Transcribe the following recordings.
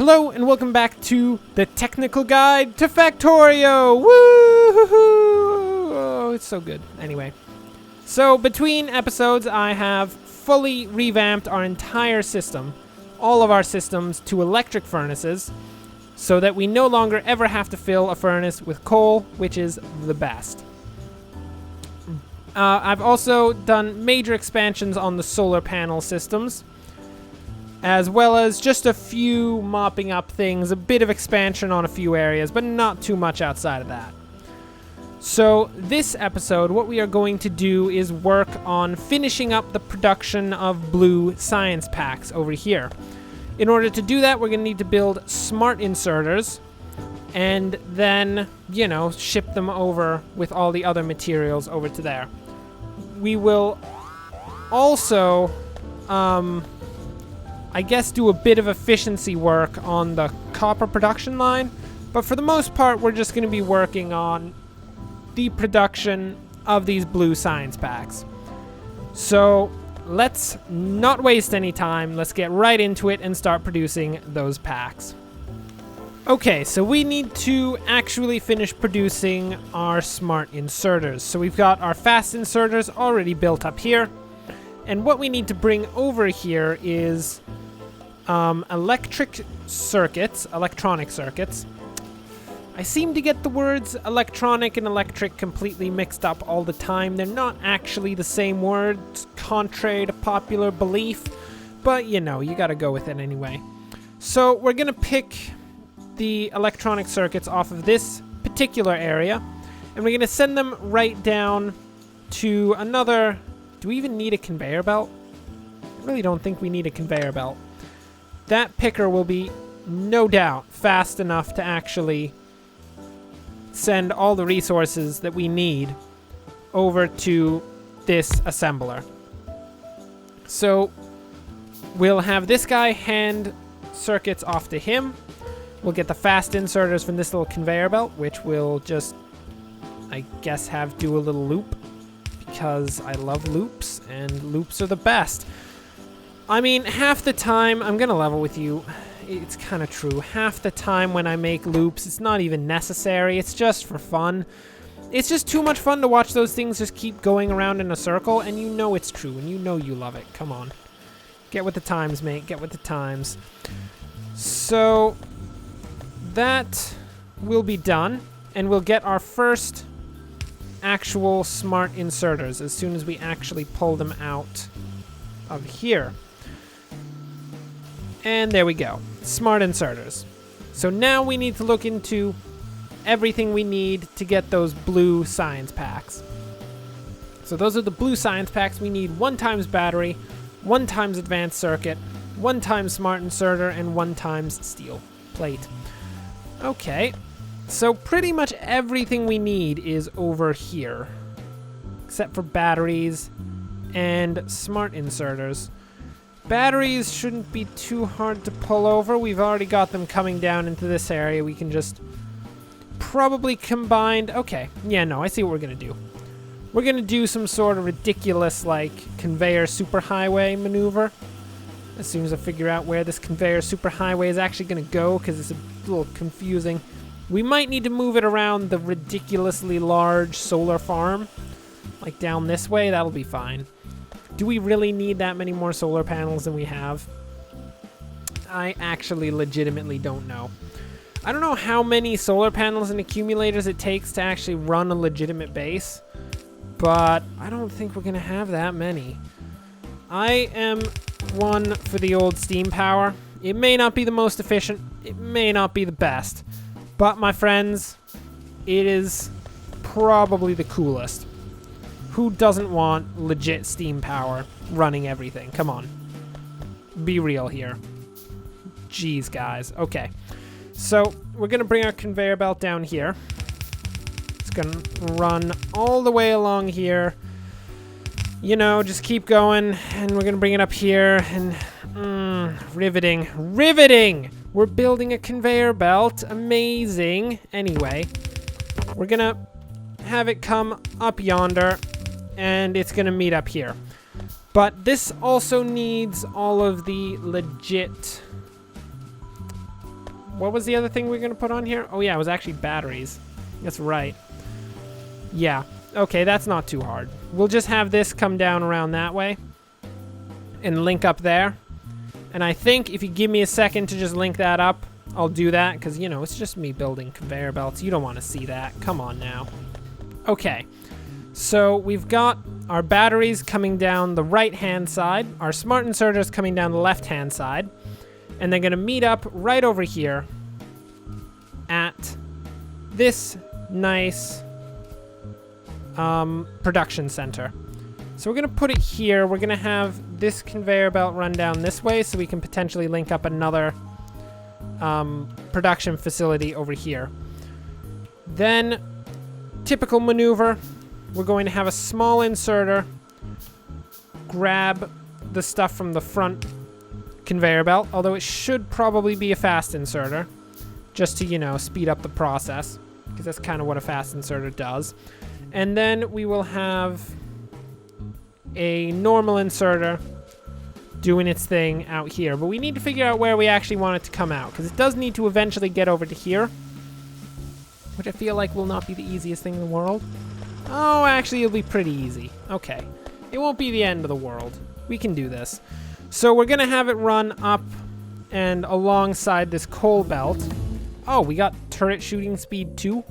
Hello and welcome back to the technical guide to Factorio! Woo-hoo-hoo! Oh, it's so good. Anyway. So, between episodes, I have fully revamped our entire system, all of our systems, to electric furnaces, so that we no longer ever have to fill a furnace with coal, which is the best. I've also done major expansions on the solar panel systems, as well as just a few mopping up things, a bit of expansion on a few areas, but not too much outside of that. So this episode, what we are going to do is work on finishing up the production of blue science packs over here. In order to do that, we're going to need to build smart inserters and then, you know, ship them over with all the other materials over to there. We will also, I guess, do a bit of efficiency work on the copper production line, but for the most part, we're just going to be working on the production of these blue science packs. So let's not waste any time. Let's get right into it and start producing those packs. Okay, so we need to actually finish producing our smart inserters. So we've got our fast inserters already built up here, and what we need to bring over here is electronic circuits. I seem to get the words electronic and electric completely mixed up all the time. They're not actually the same words, contrary to popular belief, but you know, you gotta go with it anyway. So we're gonna pick the electronic circuits off of this particular area, and we're gonna send them right down to another... Do we even need a conveyor belt? I really don't think we need a conveyor belt. That picker will be, no doubt, fast enough to actually send all the resources that we need over to this assembler. So we'll have this guy hand circuits off to him. We'll get the fast inserters from this little conveyor belt, which will just, I guess, do a little loop, because I love loops, and loops are the best. I mean, half the time, I'm gonna level with you, it's kind of true. Half the time when I make loops, it's not even necessary, it's just for fun. It's just too much fun to watch those things just keep going around in a circle, and you know it's true, and you know you love it. Come on. Get with the times, mate, get with the times. So, that will be done, and we'll get our first actual smart inserters as soon as we actually pull them out of here. And there we go. Smart inserters. So now we need to look into everything we need to get those blue science packs. So those are the blue science packs. We need 1 times battery, 1 times advanced circuit, 1 times smart inserter, and 1 times steel plate. Okay. So pretty much everything we need is over here, except for batteries and smart inserters. Batteries shouldn't be too hard to pull over. We've already got them coming down into this area. We can just probably combine... Okay, yeah, no, I see what we're going to do. We're going to do some sort of ridiculous, like, conveyor superhighway maneuver. As soon as I figure out where this conveyor superhighway is actually going to go, because it's a little confusing. We might need to move it around the ridiculously large solar farm. Like down this way, that'll be fine. Do we really need that many more solar panels than we have? I actually legitimately don't know. I don't know how many solar panels and accumulators it takes to actually run a legitimate base, but I don't think we're gonna have that many. I am one for the old steam power. It may not be the most efficient, it may not be the best, but my friends, it is probably the coolest. Who doesn't want legit steam power running everything? Come on. Be real here. Jeez, guys. Okay. So, we're going to bring our conveyor belt down here. It's going to run all the way along here. You know, just keep going. And we're going to bring it up here. And, riveting. Riveting! We're building a conveyor belt. Amazing. Anyway, we're going to have it come up yonder. And it's going to meet up here. But this also needs all of the legit what was the other thing we were going to put on here? Oh, yeah, it was actually batteries. That's right. Yeah. Okay, that's not too hard. We'll just have this come down around that way and link up there. And I think if you give me a second to just link that up, I'll do that because, you know, it's just me building conveyor belts. You don't want to see that. Come on now. Okay. So we've got our batteries coming down the right-hand side, our smart inserters coming down the left-hand side, and they're going to meet up right over here at this nice production center. So we're going to put it here. We're going to have this conveyor belt run down this way so we can potentially link up another production facility over here. Then, typical maneuver, we're going to have a small inserter grab the stuff from the front conveyor belt, although it should probably be a fast inserter, just to, you know, speed up the process, because that's kind of what a fast inserter does. And then we will have a normal inserter doing its thing out here, but we need to figure out where we actually want it to come out, because it does need to eventually get over to here, which I feel like will not be the easiest thing in the world. Oh, actually, it'll be pretty easy. Okay. It won't be the end of the world. We can do this. So we're going to have it run up and alongside this coal belt. Oh, we got turret shooting speed too?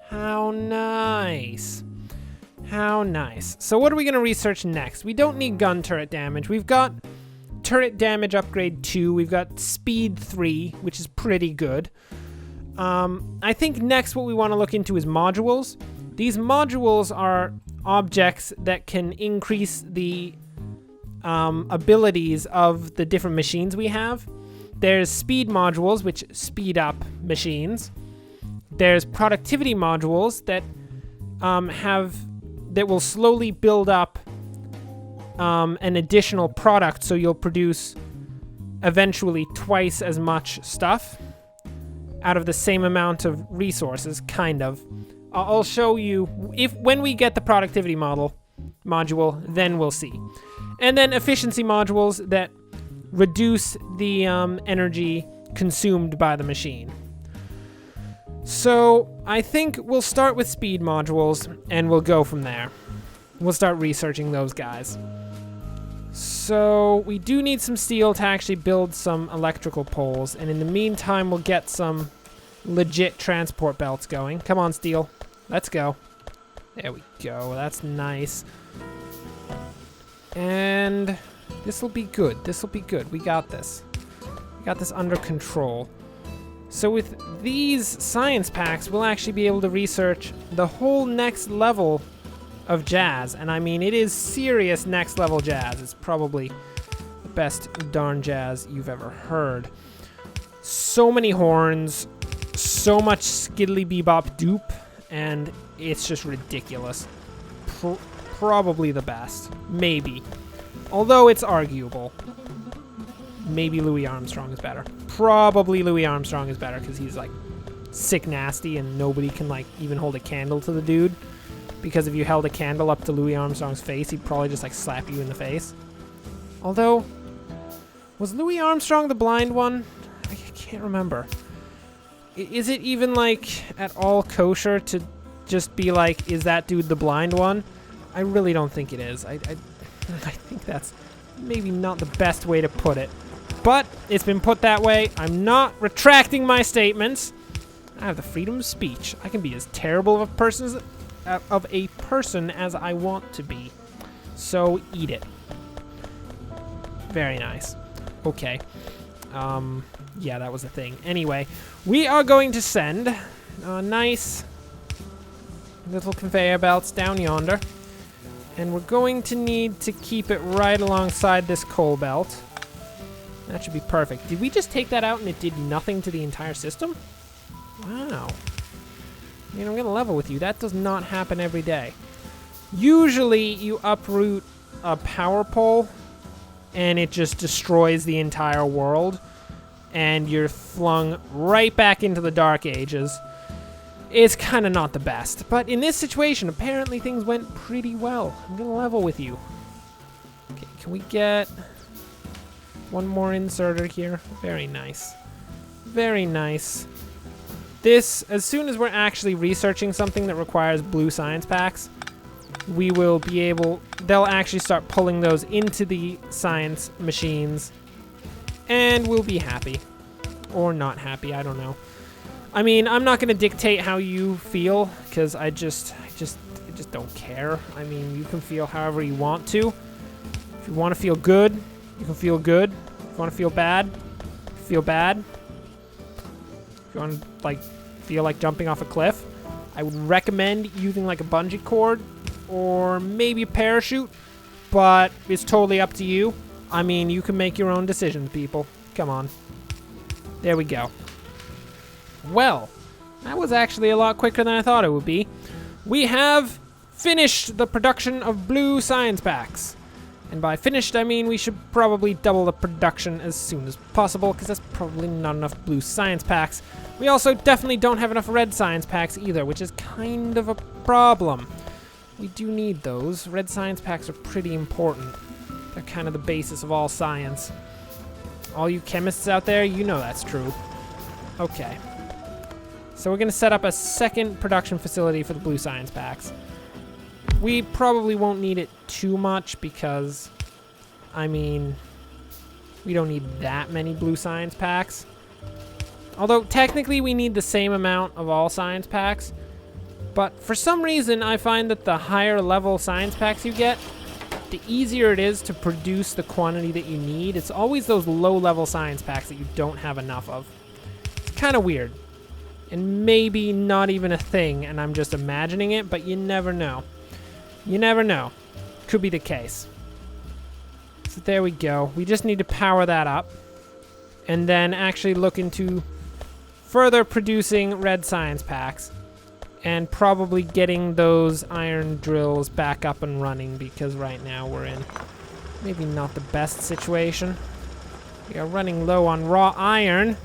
How nice. How nice. So what are we going to research next? We don't need gun turret damage. We've got turret damage upgrade 2. We've got speed 3, which is pretty good. I think next what we want to look into is modules. These modules are objects that can increase the abilities of the different machines we have. There's speed modules, which speed up machines. There's productivity modules that that will slowly build up an additional product, so you'll produce eventually twice as much stuff out of the same amount of resources, kind of. I'll show you when we get the productivity module, then we'll see. And then efficiency modules that reduce the energy consumed by the machine. So I think we'll start with speed modules and we'll go from there. We'll start researching those guys. So we do need some steel to actually build some electrical poles, and in the meantime we'll get some legit transport belts going. Come on, steel. Let's go. There we go. That's nice. And this will be good. This will be good. We got this. We got this under control. So with these science packs, we'll actually be able to research the whole next level of jazz. And I mean, it is serious next level jazz. It's probably the best darn jazz you've ever heard. So many horns, so much skiddly bebop dupe, and it's just ridiculous. Probably the best. Maybe. Although it's arguable. Maybe Louis Armstrong is better. Probably Louis Armstrong is better because he's like sick nasty and nobody can like even hold a candle to the dude. Because if you held a candle up to Louis Armstrong's face, he'd probably just like slap you in the face. Although, was Louis Armstrong the blind one? I can't remember. Is it even like at all kosher to just be like, is that dude the blind one? I really don't think it is. I think that's maybe not the best way to put it. But it's been put that way. I'm not retracting my statements. I have the freedom of speech. I can be as terrible of a person as I want to be. So eat it. Very nice. Okay. Yeah, that was the thing. Anyway, we are going to send nice little conveyor belts down yonder. And we're going to need to keep it right alongside this coal belt. That should be perfect. Did we just take that out and it did nothing to the entire system? Wow. I mean, I'm going to level with you. That does not happen every day. Usually, you uproot a power pole, and it just destroys the entire world, and you're flung right back into the Dark Ages. It's kind of not the best. But in this situation, apparently things went pretty well. I'm going to level with you. Okay, can we get one more inserter here? Very nice. Very nice. This, as soon as we're actually researching something that requires blue science packs, we will be able, they'll actually start pulling those into the science machines, and we'll be happy. Or not happy, I don't know. I mean, I'm not going to dictate how you feel, because I just don't care. I mean, you can feel however you want to. If you want to feel good, you can feel good. If you want to feel bad, feel bad. If you want to, like, feel like jumping off a cliff, I would recommend using, like, a bungee cord or maybe a parachute, but it's totally up to you. I mean, you can make your own decisions, people. Come on. There we go. Well, that was actually a lot quicker than I thought it would be. We have finished the production of blue science packs. And by finished, I mean we should probably double the production as soon as possible, because that's probably not enough blue science packs. We also definitely don't have enough red science packs either, which is kind of a problem. We do need those. Red science packs are pretty important. They're kind of the basis of all science. All you chemists out there, you know that's true. Okay. So we're going to set up a second production facility for the blue science packs. We probably won't need it too much because, I mean, we don't need that many blue science packs. Although, technically, we need the same amount of all science packs. But for some reason, I find that the higher level science packs you get, the easier it is to produce the quantity that you need. It's always those low level science packs that you don't have enough of. It's kind of weird. And maybe not even a thing, and I'm just imagining it, but you never know. You never know. Could be the case. So there we go. We just need to power that up. And then actually look into further producing red science packs. And probably getting those iron drills back up and running, because right now we're in maybe not the best situation. We are running low on raw iron,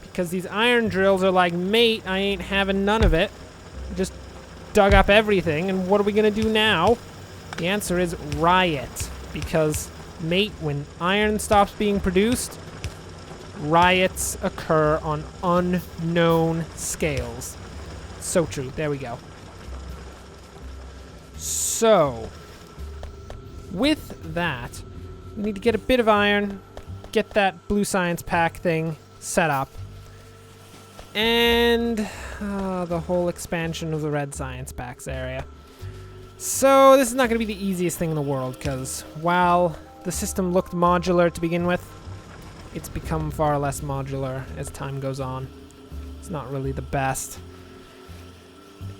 because these iron drills are like, mate, I ain't having none of it. Just dug up everything, and what are we gonna do now? The answer is riot, because, mate, when iron stops being produced, riots occur on unknown scales. So true. There we go. So, with that, we need to get a bit of iron, get that blue science pack thing set up, and the whole expansion of the red science packs area. So this is not going to be the easiest thing in the world, because while the system looked modular to begin with, it's become far less modular as time goes on. It's not really the best.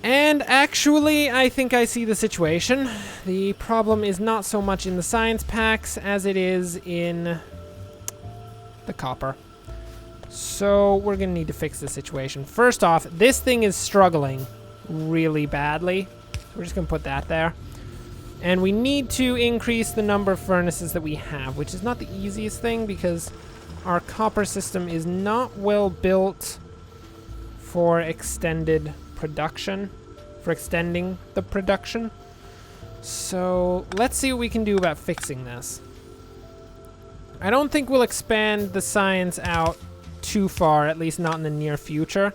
And actually, I think I see the situation. The problem is not so much in the science packs as it is in the copper. So we're going to need to fix the situation. First off, this thing is struggling really badly. We're just going to put that there. And we need to increase the number of furnaces that we have, which is not the easiest thing because our copper system is not well built for extended production, for extending the production. So let's see what we can do about fixing this. I don't think we'll expand the science out too far, at least not in the near future.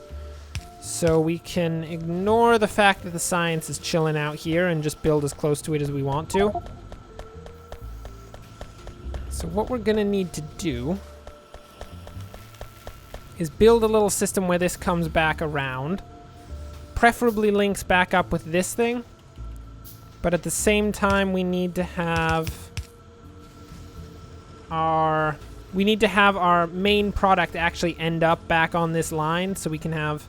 So we can ignore the fact that the science is chilling out here and just build as close to it as we want to. So what we're gonna need to do is build a little system where this comes back around. Preferably links back up with this thing. But at the same time, we need to have our main product actually end up back on this line so we can have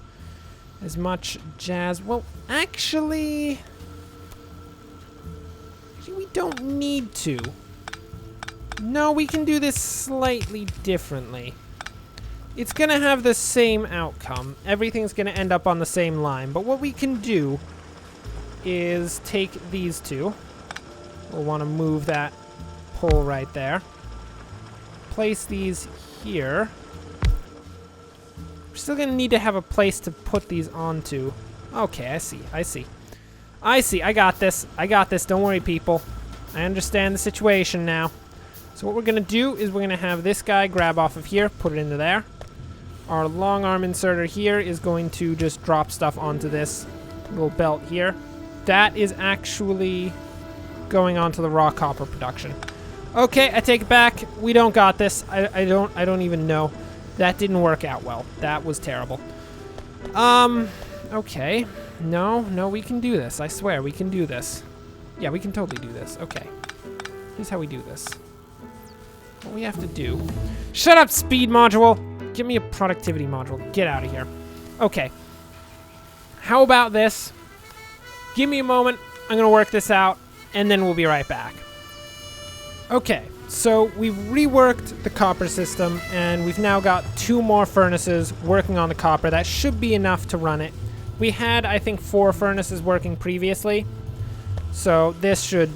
as much jazz. Well, actually we don't need to. No, we can do this slightly differently. It's gonna have the same outcome. Everything's gonna end up on the same line. But what we can do is take these two. We'll want to move that pole right there. Place these here. We're still gonna need to have a place to put these onto. Okay, I see. I got this. Don't worry, people. I understand the situation now. So what we're gonna do is we're gonna have this guy grab off of here, put it into there. Our long arm inserter here is going to just drop stuff onto this little belt here. That is actually going onto the raw copper production. Okay, I take it back. We don't got this. I don't even know. That didn't work out well. That was terrible. Okay. No, we can do this. I swear, we can do this. Yeah, we can totally do this. Okay. Here's how we do this. What we have to do... Shut up, speed module! Give me a productivity module. Get out of here. Okay. How about this? Give me a moment. I'm going to work this out, and then we'll be right back. Okay, so we've reworked the copper system, and we've now got 2 more furnaces working on the copper. That should be enough to run it. We had, I think, 4 furnaces working previously, so this should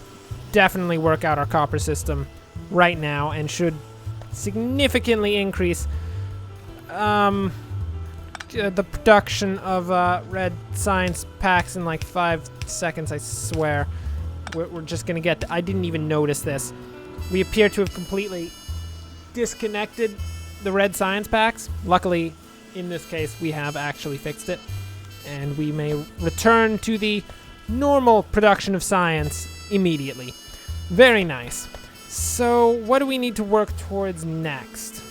definitely work out our copper system right now and should significantly increase the production of red science packs in like 5 seconds, I swear. We're just gonna get... I didn't even notice this. We appear to have completely disconnected the red science packs. Luckily, in this case, we have actually fixed it. And we may return to the normal production of science immediately. Very nice. So, what do we need to work towards next?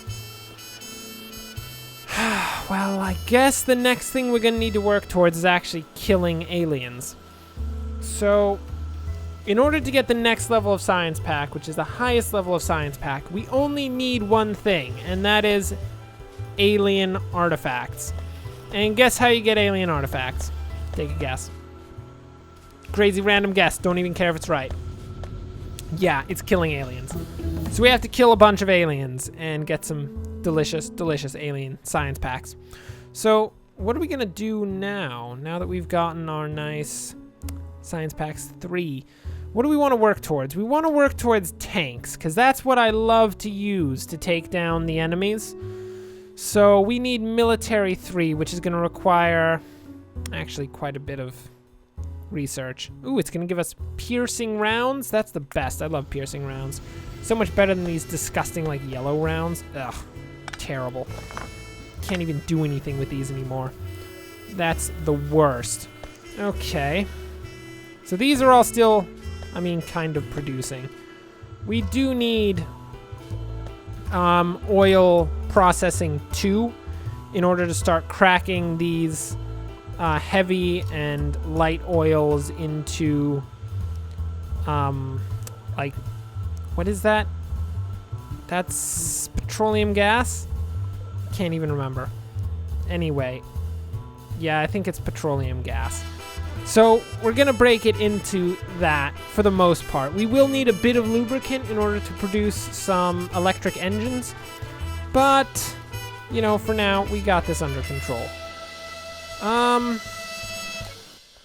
Well, I guess the next thing we're going to need to work towards is actually killing aliens. So, in order to get the next level of science pack, which is the highest level of science pack, we only need one thing, and that is alien artifacts. And guess how you get alien artifacts? Take a guess. Crazy random guess. Don't even care if it's right. Yeah, it's killing aliens. So we have to kill a bunch of aliens and get some delicious, delicious alien science packs. So what are we going to do now that we've gotten our nice science packs 3? What do we want to work towards? We want to work towards tanks, because that's what I love to use to take down the enemies. So we need military 3, which is going to require actually quite a bit of research. Ooh, it's going to give us piercing rounds. That's the best. I love piercing rounds. So much better than these disgusting, like, yellow rounds. Ugh, terrible. Can't even do anything with these anymore. That's the worst. Okay. So these are all still, I mean, kind of producing. We do need oil processing 2 in order to start cracking these heavy and light oils into like, what is that? That's petroleum gas? Can't even remember. Anyway, yeah, I think it's petroleum gas. So we're gonna break it into that for the most part. We will need a bit of lubricant in order to produce some electric engines, but you know, for now we got this under control.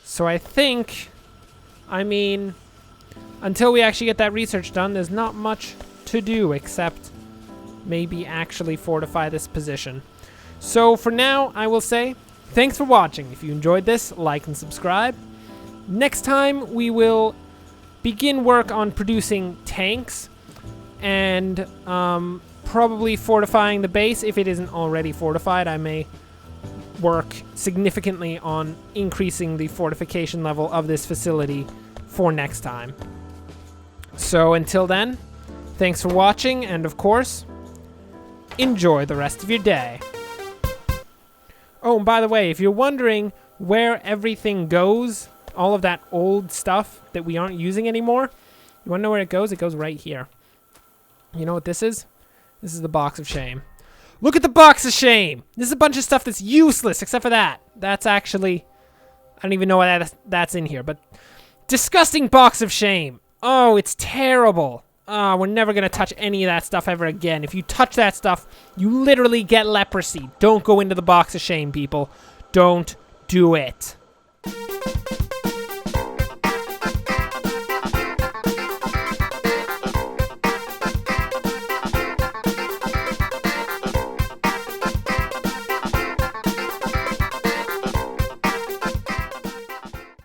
So I think, I mean, until we actually get that research done, there's not much to do except maybe actually fortify this position. So for now, I will say thanks for watching. If you enjoyed this, like and subscribe. Next time, we will begin work on producing tanks and probably fortifying the base. If it isn't already fortified, I may work significantly on increasing the fortification level of this facility for next time. So until then, thanks for watching, and of course, enjoy the rest of your day. Oh, and by the way, if you're wondering where everything goes, all of that old stuff that we aren't using anymore, you want to know where it goes? It goes right here. You know what this is? This is the box of shame. Look at the box of shame! This is a bunch of stuff that's useless, except for that. That's actually... I don't even know why that's in here, but... Disgusting box of shame! Oh, it's terrible! We're never gonna touch any of that stuff ever again. If you touch that stuff, you literally get leprosy. Don't go into the box of shame, people. Don't do it.